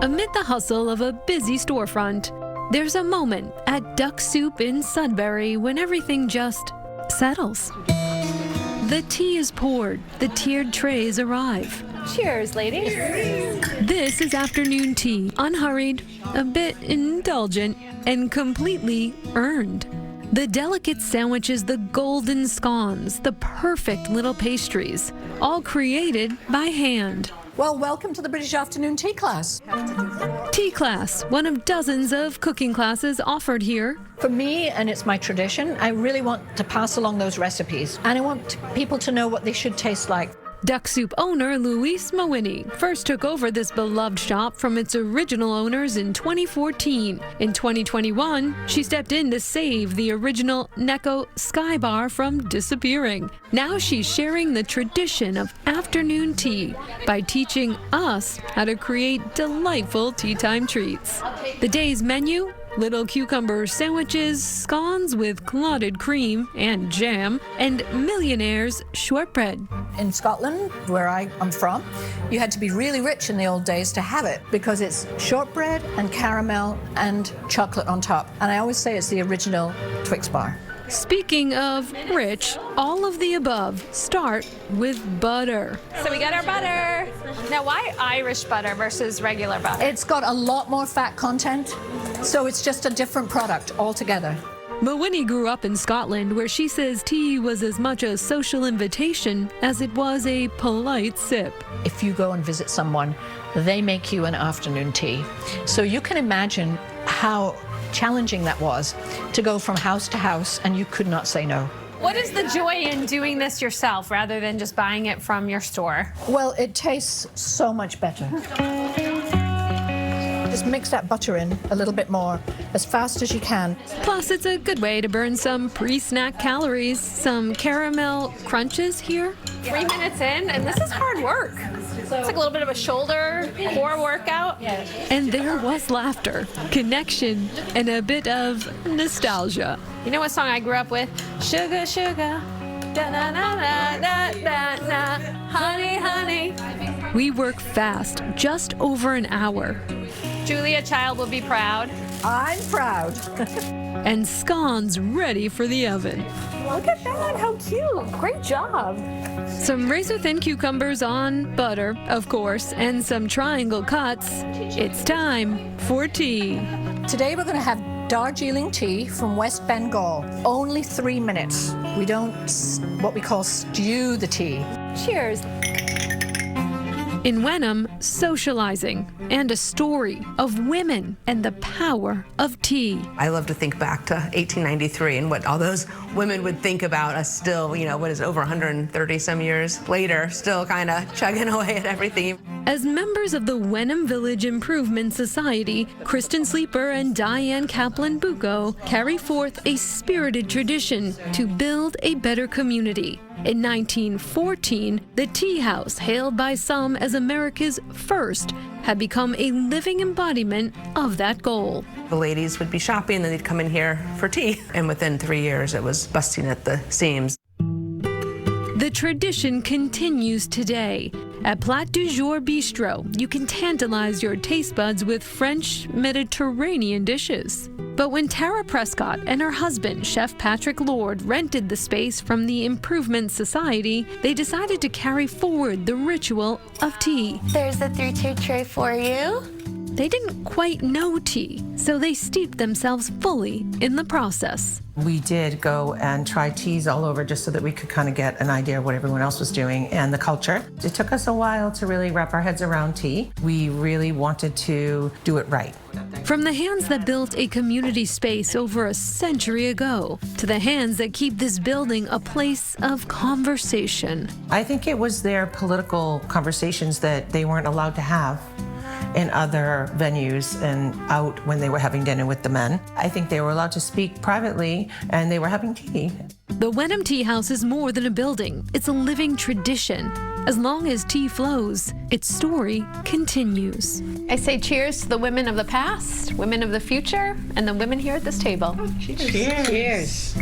Amid the hustle of a busy storefront, there's a moment at Duck Soup in Sudbury when everything just settles. The tea is poured, the tiered trays arrive. Cheers, ladies. This is afternoon tea, unhurried, a bit indulgent, and completely earned. The delicate sandwiches, the golden scones, the perfect little pastries, all created by hand. Well, welcome to the British Afternoon Tea Class. Tea Class, one of dozens of cooking classes offered here. For me, and it's my tradition, I really want to pass along those recipes, and I want people to know what they should taste like. Duck Soup owner Louise Mawhinney first took over this beloved shop from its original owners in 2014. In 2021, she stepped in to save the original Necco Sky Bar from disappearing. Now she's sharing the tradition of afternoon tea by teaching us how to create delightful tea time treats. The day's menu: little cucumber sandwiches, scones with clotted cream and jam, and millionaire's shortbread. In Scotland, where I'm from, you had to be really rich in the old days to have it because it's shortbread and caramel and chocolate on top. And I always say it's the original Twix bar. Speaking of rich, all of the above start with butter. So we got our butter. Now, why Irish butter versus regular butter? It's got a lot more fat content, so it's just a different product altogether. Mawhinney grew up in Scotland, where she says tea was as much a social invitation as it was a polite sip. If you go and visit someone, they make you an afternoon tea. So you can imagine how challenging that was to go from house to house, and you could not say no. What is the joy in doing this yourself rather than just buying it from your store? Well, it tastes so much better. Just mix that butter in a little bit more, as fast as you can. Plus, it's a good way to burn some pre-snack calories. Some caramel crunches here. 3 minutes in, and this is hard work. It's like a little bit of a shoulder core workout. And there was laughter, connection, and a bit of nostalgia. You know what song I grew up with? Sugar, sugar, da na na na na na na, honey, honey. We work fast, just over an hour. Julia Child will be proud. I'm proud. And scones ready for the oven. Look at that, how cute. Great job. Some razor-thin cucumbers on butter, of course, and some triangle cuts. It's time for tea. Today we're going to have Darjeeling tea from West Bengal. Only 3 minutes. We don't what we call stew the tea. Cheers. In Wenham, socializing and a story of women and the power of tea. I love to think back to 1893 and what all those women would think about us still, you know, what is over 130 some years later, still kind of chugging away at everything. As members of the Wenham Village Improvement Society, Kristen Sleeper and Diane Kaplan-Bucco carry forth a spirited tradition to build a better community. In 1914, the tea house, hailed by some as America's first, had become a living embodiment of that goal. The ladies would be shopping and they'd come in here for tea. And within 3 years, it was busting at the seams. The tradition continues today. At Plat du Jour Bistro, you can tantalize your taste buds with French Mediterranean dishes. But when Tara Prescott and her husband, Chef Patrick Lord, rented the space from the Improvement Society, they decided to carry forward the ritual of tea. There's a 3-tier tray for you. They didn't quite know tea, so they steeped themselves fully in the process. We did go and try teas all over just so that we could kind of get an idea of what everyone else was doing and the culture. It took us a while to really wrap our heads around tea. We really wanted to do it right. From the hands that built a community space over a century ago, to the hands that keep this building a place of conversation. I think it was their political conversations that they weren't allowed to have in other venues and out when they were having dinner with the men. I think they were allowed to speak privately and they were having tea. The Wenham Tea House is more than a building. It's a living tradition. As long as tea flows, its story continues. I say cheers to the women of the past, women of the future, and the women here at this table. Cheers. Cheers.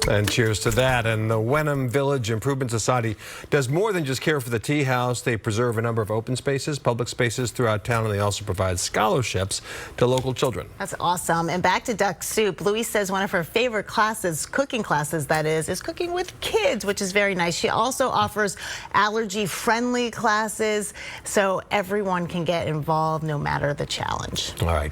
And cheers to that. And the Wenham Village Improvement Society does more than just care for the tea house. They preserve a number of open spaces, public spaces throughout town, and they also provide scholarships to local children. That's awesome. And back to duck soup. Louise says one of her favorite classes, cooking classes that is cooking with kids, which is very nice. She also offers allergy-friendly classes so everyone can get involved no matter the challenge. All right.